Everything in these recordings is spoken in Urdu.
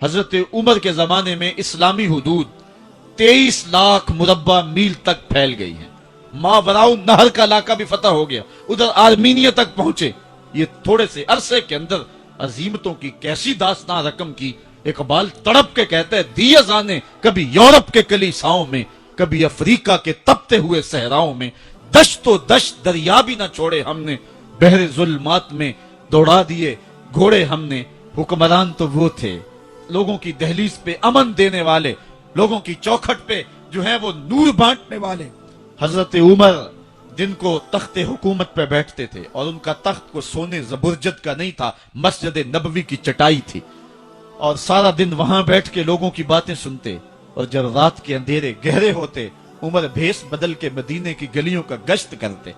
حضرت عمر کے زمانے میں اسلامی حدود 23 لاکھ مربع میل تک پھیل گئی ہیں. ماوراء نہر کا علاقہ بھی فتح ہو گیا, ادھر آرمینیا تک پہنچے. یہ تھوڑے سے عرصے کے اندر عظیمتوں کی کیسی داستان رقم کی. اقبال تڑپ کے کہتا ہے, دی ازانے کبھی یورپ کے کلیساؤں میں, کبھی افریقہ کے تپتے ہوئے صحراؤں میں, دشت و دشت دریا بھی نہ چھوڑے ہم نے, بحر ظلمات میں دوڑا دیے گھوڑے ہم نے. حکمران تو وہ تھے لوگوں کی دہلیز پہ امن دینے والے, لوگوں کی چوکھٹ پہ جو ہے وہ نور بانٹنے والے. حضرت عمر جن کو تخت حکومت پہ بیٹھتے تھے, اور ان کا تخت کو سونے زبرجد کا نہیں تھا, مسجد نبوی کی چٹائی تھی, اور سارا دن وہاں بیٹھ کے لوگوں کی باتیں سنتے. اور جب رات کے اندھیرے گہرے ہوتے, عمر بھیس بدل کے مدینے کی گلیوں کا گشت کرتے.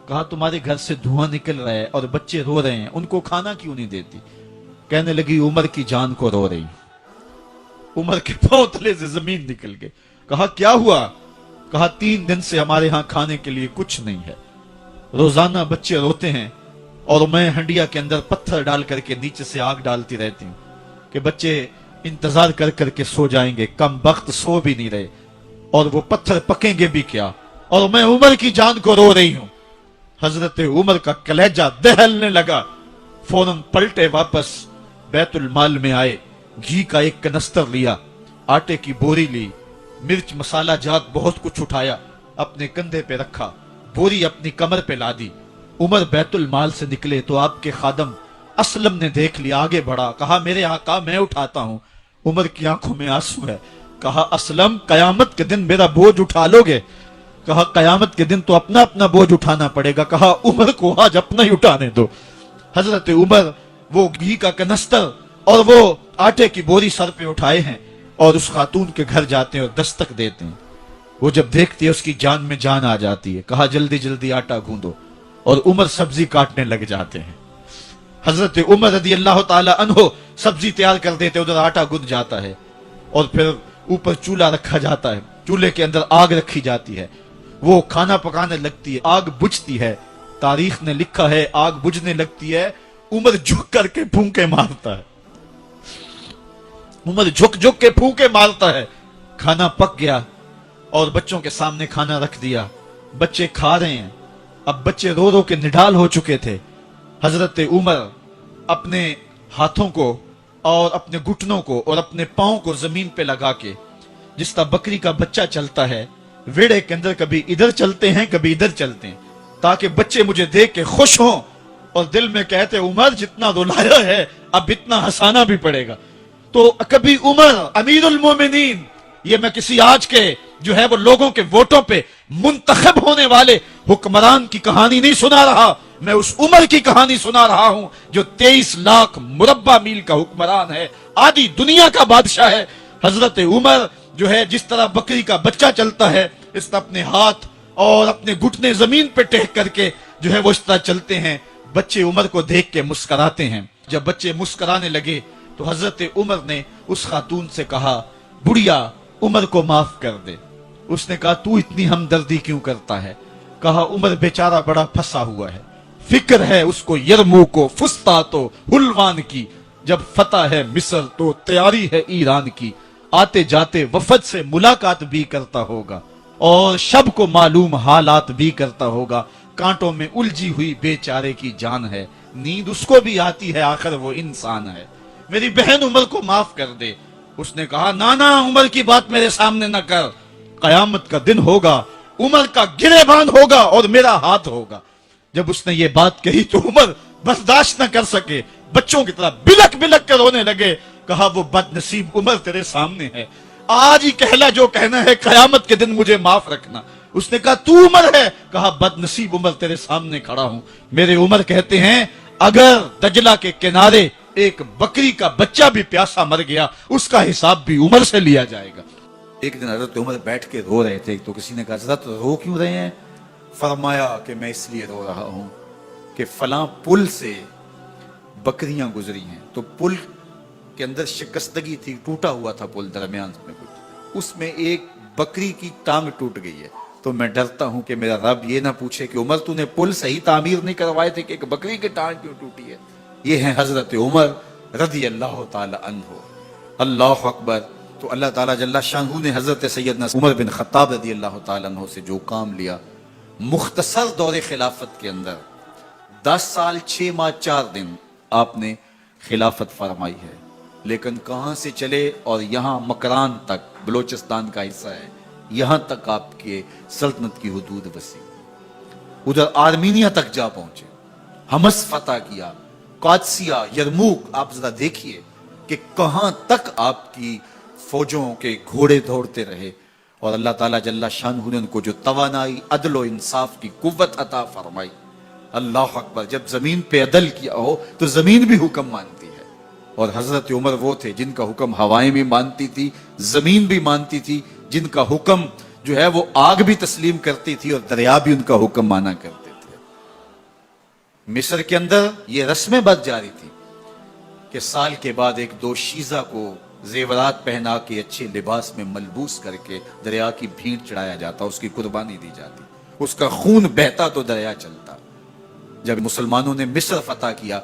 کہا تمہارے گھر سے دھواں نکل رہا ہے اور بچے رو رہے ہیں, ان کو کھانا کیوں نہیں دیتی؟ کہنے لگی عمر کی جان کو رو رہی. عمر کے پاؤں تلے سے زمین نکل گئے. کہا کیا ہوا؟ کہا 3 دن سے ہمارے ہاں کھانے کے لیے کچھ نہیں ہے. روزانہ بچے روتے ہیں اور میں ہنڈیا کے اندر پتھر ڈال کر کے نیچے سے آگ ڈالتی رہتی ہوں کہ بچے انتظار کر کر کے سو جائیں گے. کم وقت سو بھی نہیں رہے, اور وہ پتھر پکیں گے بھی کیا, اور میں عمر کی جان کو رو رہی ہوں. حضرت عمر کا کلیجہ دہلنے لگا. فوراً پلٹے واپس بیت المال میں آئے, گھی کا ایک کنستر لیا, آٹے کی بوری لی, مرچ مسالہ جات بہت کچھ اٹھایا, اپنے کندھے پہ رکھا, بوری اپنی کمر پہ لا دی. عمر بیت المال سے نکلے تو آپ کے خادم اسلم نے دیکھ لیا, آگے بڑھا, کہا میرے آقا میں اٹھاتا ہوں. عمر کی آنکھوں میں آنسو ہے. کہا اسلم قیامت کے دن میرا بوجھ اٹھا لو گے؟ کہا قیامت کے دن تو اپنا اپنا بوجھ اٹھانا پڑے گا. کہا عمر کو آج اپنا ہی اٹھانے دو. حضرت عمر وہ گھی کا کنستر اور وہ آٹے کی بوری سر پہ اٹھائے ہیں اور اس خاتون کے گھر جاتے ہیں اور دستک دیتے ہیں. وہ جب دیکھتی ہے اس کی جان میں جان آ جاتی ہے. کہا جلدی جلدی آٹا گوندو, اور عمر سبزی کاٹنے لگ جاتے ہیں. حضرت عمر رضی اللہ تعالی عنہ سبزی تیار کر دیتے, ادھر آٹا گند جاتا ہے, اور پھر اوپر چولہا رکھا جاتا ہے, چولہے کے اندر آگ رکھی جاتی ہے, وہ کھانا پکانے لگتی ہے, آگ بجھتی ہے. تاریخ نے لکھا ہے آگ بجھنے لگتی ہے, عمر جھک کر کے پھونکے مارتا ہے. عمر جھک جھک کے پھونکے مارتا ہے. کھانا پک گیا اور بچوں کے سامنے کھانا رکھ دیا, بچے کھا رہے ہیں. اب بچے رو رو کے نڈال ہو چکے تھے. حضرت عمر اپنے ہاتھوں کو اور اپنے گھٹنوں کو اور اپنے پاؤں کو زمین پہ لگا کے, جس طرح بکری کا بچہ چلتا ہے ویڑے کے اندر, کبھی ادھر چلتے ہیں کبھی ادھر چلتے ہیں, تاکہ بچے مجھے دیکھ کے خوش ہوں اور دل میں کہتے عمر جتنا رلایا ہے اب اتنا ہنسانا بھی پڑے گا. تو کبھی عمر امیر المومنین, یہ میں کسی آج کے جو ہے وہ لوگوں کے ووٹوں پہ منتخب ہونے والے حکمران کی کہانی نہیں سنا رہا, میں اس عمر کی کہانی سنا رہا ہوں جو 23 لاکھ مربع میل کا حکمران ہے, آدھی دنیا کا بادشاہ ہے. حضرت عمر جو ہے جس طرح بکری کا بچہ چلتا ہے اس طرح اپنے ہاتھ اور اپنے گھٹنے زمین پہ ٹیک کر کے جو ہے وہ اس طرح چلتے ہیں. بچے عمر کو دیکھ کے مسکراتے ہیں. جب بچے مسکرانے لگے تو حضرت عمر نے اس خاتون سے کہا بڑھیا عمر کو معاف کر دے. اس نے کہا تو اتنی ہمدردی کیوں کرتا ہے؟ کہا عمر بیچارہ بڑا پھنسا ہوا ہے, فکر ہے اس کو یرموک و فسطاط و حلوان کی, جب فتح ہے مصر تو تیاری ہے ایران کی, آتے جاتے وفد سے ملاقات بھی کرتا ہوگا اور شب کو معلوم حالات بھی کرتا ہوگا, کانٹوں میں الجھی ہوئی بیچارے کی جان ہے, نیند اس کو بھی آتی ہے آخر وہ انسان ہے, میری بہن عمر کو معاف کر دے. اس نے کہا نانا عمر کی بات میرے سامنے نہ کر, قیامت کا دن ہوگا, عمر کا گریبان ہوگا اور میرا ہاتھ ہوگا. جب اس نے یہ بات کہی تو عمر برداشت نہ کر سکے, بچوں کی طرح بلک بلک کر رونے لگے. کہا وہ بد نصیب عمر تیرے سامنے ہے, آج ہی کہلا جو کہنا ہے, قیامت کے دن مجھے معاف رکھنا. اس نے کہا تو عمر ہے؟ کہا بد نصیب عمر تیرے سامنے کھڑا ہوں. میرے عمر کہتے ہیں اگر دجلہ کے کنارے ایک بکری کا بچہ بھی پیاسا مر گیا اس کا حساب بھی عمر سے لیا جائے گا. ایک دن حضرت عمر بیٹھ کے رو رہے تھے, تو کسی نے کہا حضرت رو کیوں رہے ہیں؟ فرمایا کہ میں اس لیے رو رہا ہوں کہ فلاں پل سے بکریاں گزری ہیں, تو پل کے اندر شکستگی تھی, ٹوٹا ہوا تھا پل درمیان میں کچھ, اس میں ایک بکری کی ٹانگ ٹوٹ گئی ہے, تو میں ڈرتا ہوں کہ میرا رب یہ نہ پوچھے کہ عمر تو نے پل صحیح تعمیر نہیں کروائے تھے کہ ایک بکری کی ٹانگ کیوں ٹوٹی ہے. یہ ہیں حضرت عمر رضی اللہ تعالی عنہ. اللہ اکبر. تو اللہ تعالیٰ جل شانہ نے حضرت سیدنا عمر بن خطاب رضی اللہ تعالیٰ عنہ سے جو کام لیا، مختصر دور خلافت کے اندر 10 سال 6 ماہ 4 دن آپ نے خلافت فرمائی ہے، لیکن کہاں سے چلے اور یہاں مکران تک، بلوچستان کا حصہ ہے، یہاں تک آپ کے سلطنت کی حدود وسیع، ادھر آرمینیا تک جا پہنچے، حمص فتح کیا، قادسیہ، یرموک. آپ ذرا دیکھیے کہ کہاں تک آپ کی فوجوں کے گھوڑے دوڑتے رہے، اور اللہ تعالیٰ جل شانہ نے ان کو جو توانائی، عدل و انصاف کی قوت عطا فرمائی. اللہ اکبر. جب زمین پہ عدل کیا ہو تو زمین بھی حکم مانتی ہے، اور حضرت عمر وہ تھے جن کا حکم ہوائیں بھی مانتی تھی، زمین بھی مانتی تھی، جن کا حکم جو ہے وہ آگ بھی تسلیم کرتی تھی اور دریا بھی ان کا حکم مانا کرتے تھے. مصر کے اندر یہ رسمیں بد جاری تھی کہ سال کے بعد ایک دو شیزہ کو زیورات پہنا کے اچھے لباس میں ملبوس کر کے دریا کی بھینٹ چڑھایا جاتا، اس کی قربانی دی جاتی، اس کا خون بہتا تو دریا چلتا. جب مسلمانوں نے مصر فتح کیا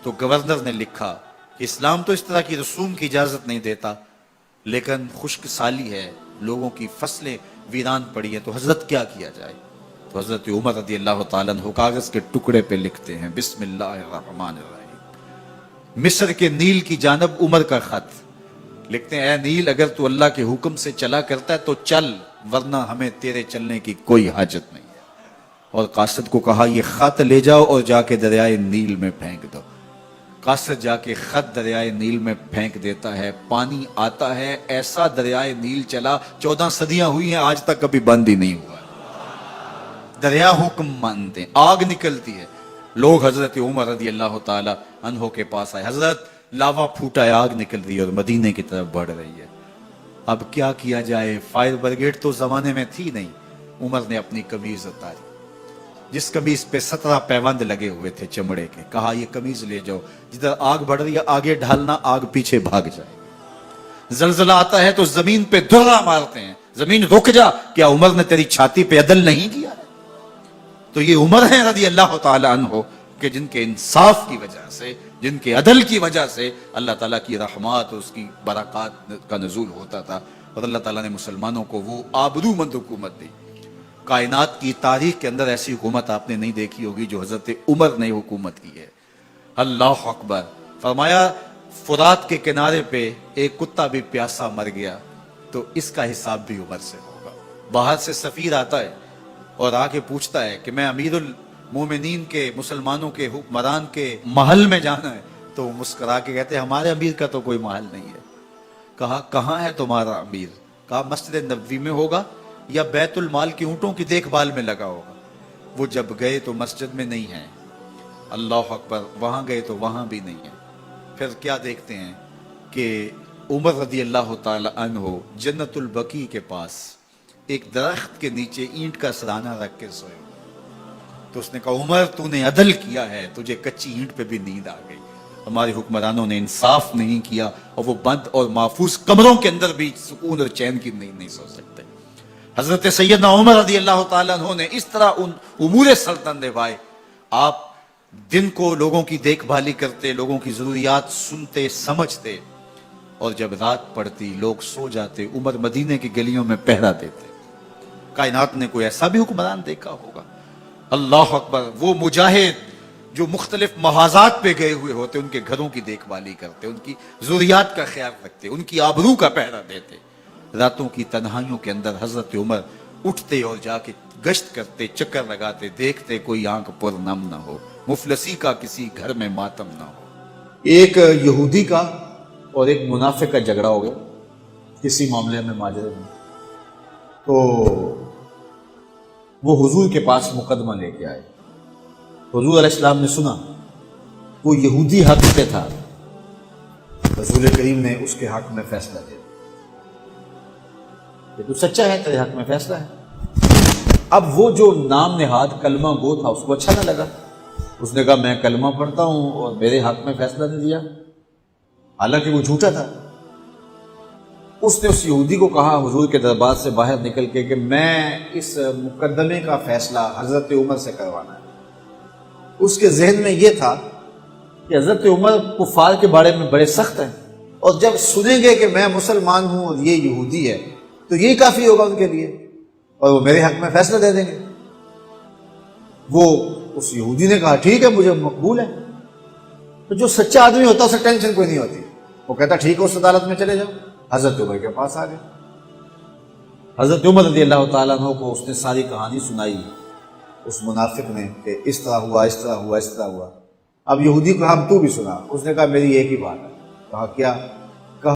تو گورنر نے لکھا کہ اسلام تو اس طرح کی رسوم کی اجازت نہیں دیتا، لیکن خشک سالی ہے، لوگوں کی فصلیں ویران پڑی ہیں، تو حضرت کیا کیا جائے؟ تو حضرت عمر رضی اللہ تعالیٰ عنہ کاغذ کے ٹکڑے پہ لکھتے ہیں بسم اللہ الرحمن الرحیم. مصر کے نیل کی جانب عمر کا خط لکھتے ہیں، اے نیل اگر تو اللہ کے حکم سے چلا کرتا ہے تو چل، ورنہ ہمیں تیرے چلنے کی کوئی حاجت نہیں ہے. اور قاصد کو کہا یہ خط لے جاؤ اور جا کے دریائے نیل میں پھینک دو. قاصد جا کے خط دریائے نیل میں پھینک دیتا ہے، پانی آتا ہے، ایسا دریائے نیل چلا 14 صدیاں ہوئی ہیں آج تک کبھی بند ہی نہیں ہوا. دریا حکم مانتے ہیں، آگ نکلتی ہے. لوگ حضرت عمر رضی اللہ تعالی عنہ کے پاس آئے، حضرت لاوا پھوٹا ہے، آگ نکل رہی ہے اور مدینے کی طرف بڑھ رہی ہے، اب کیا کیا جائے؟ فائر بریگیڈ تو زمانے میں تھی نہیں. عمر نے اپنی قمیض اتاری، جس قمیض پہ 17 پیوند لگے ہوئے تھے چمڑے کے، کہا یہ قمیض لے جاؤ، جدھر آگ بڑھ رہی ہے آگے ڈھالنا، آگ پیچھے بھاگ جائے. زلزلہ آتا ہے تو زمین پہ دھرا مارتے ہیں، زمین رک جا، کیا عمر نے تیری چھاتی پہ عدل نہیں کیا؟ تو یہ عمر ہیں رضی اللہ تعالی عنہ کہ جن کے انصاف کی وجہ سے، جن کے عدل کی وجہ سے اللہ تعالیٰ کی رحمات اور اس کی برکات کا نزول ہوتا تھا، اور اللہ تعالیٰ نے مسلمانوں کو وہ آبرومند حکومت دی. کائنات کی تاریخ کے اندر ایسی حکومت آپ نے نہیں دیکھی ہوگی جو حضرت عمر نے حکومت کی ہے. اللہ اکبر. فرمایا فرات کے کنارے پہ ایک کتا بھی پیاسا مر گیا تو اس کا حساب بھی عمر سے ہوگا. باہر سے سفیر آتا ہے اور آ کے پوچھتا ہے کہ میں امیر المومنین کے، مسلمانوں کے حکمران کے محل میں جانا ہے، تو وہ مسکرا کے کہتے ہیں ہمارے امیر کا تو کوئی محل نہیں ہے. کہا کہاں ہے تمہارا امیر؟ کہا مسجد نبوی میں ہوگا یا بیت المال کی اونٹوں کی دیکھ بھال میں لگا ہوگا. وہ جب گئے تو مسجد میں نہیں ہے. اللہ اکبر. وہاں گئے تو وہاں بھی نہیں ہے. پھر کیا دیکھتے ہیں کہ عمر رضی اللہ تعالی عنہ جنت البقیع کے پاس ایک درخت کے نیچے اینٹ کا سرانہ رکھ کے سوئے. تو اس نے کہا عمر تو نے عدل کیا ہے، تجھے کچی اینٹ پہ بھی نیند آ گئی. ہمارے حکمرانوں نے انصاف نہیں کیا اور وہ بند اور محفوظ کمروں کے اندر بھی سکون اور چین کی نیند نہیں سو سکتے. حضرت سیدنا عمر رضی اللہ تعالیٰ عنہ نے اس طرح ان امور سلطنت نبھائے. آپ دن کو لوگوں کی دیکھ بھالی کرتے، لوگوں کی ضروریات سنتے سمجھتے، اور جب رات پڑتی لوگ سو جاتے، عمر مدینے کی گلیوں میں پہرا دیتے. کائنات نے کوئی ایسا بھی حکمران دیکھا ہوگا؟ اللہ اکبر. وہ مجاہد جو مختلف محاذات پہ گئے ہوئے ہوتے، ان کے گھروں کی دیکھ بھالی کرتے، ان کی ضروریات کا خیال رکھتے، ان کی آبرو کا پہرا دیتے. راتوں کی تنہائیوں کے اندر حضرت عمر اٹھتے اور جا کے گشت کرتے، چکر لگاتے، دیکھتے کوئی آنکھ پر نم نہ ہو، مفلسی کا کسی گھر میں ماتم نہ ہو. ایک یہودی کا اور ایک منافق کا جھگڑا ہو گیا کسی معاملے میں، ماجرے میں. تو وہ حضور کے پاس مقدمہ لے کے آئے. حضور علیہ السلام نے سنا وہ یہودی حق پہ تھا، رسول کریم نے اس کے حق میں فیصلہ دیا کہ تو سچا ہے، تیرے حق میں فیصلہ ہے. اب وہ جو نام نہاد کلمہ گو تھا اس کو اچھا نہ لگا. اس نے کہا میں کلمہ پڑھتا ہوں اور میرے حق میں فیصلہ نہیں دیا، حالانکہ وہ جھوٹا تھا. اس نے اس یہودی کو کہا حضور کے دربار سے باہر نکل کے کہ میں اس مقدمے کا فیصلہ حضرت عمر سے کروانا ہے. اس کے ذہن میں یہ تھا کہ حضرت عمر کفار کے بارے میں بڑے سخت ہیں، اور جب سنیں گے کہ میں مسلمان ہوں اور یہ یہودی ہے تو یہی کافی ہوگا ان کے لیے، اور وہ میرے حق میں فیصلہ دے دیں گے۔ وہ اس یہودی نے کہا ٹھیک ہے مجھے مقبول ہے۔ تو جو سچا آدمی ہوتا ہے اسے ٹینشن کوئی نہیں ہوتی، وہ کہتا ٹھیک ہے اس عدالت میں چلے جاؤ۔ حضرت عمر کے پاس آ گئے، حضرت عمر رضی اللہ تعالیٰ عنہ کو اس نے ساری کہانی سنائی اس منافق نے کہ اس طرح ہوا، اس طرح ہوا، اس طرح ہوا۔ اب یہودی کو ہم تو بھی سنا، اس نے کہا میری ایک ہی بات ہے۔ کہا کیا؟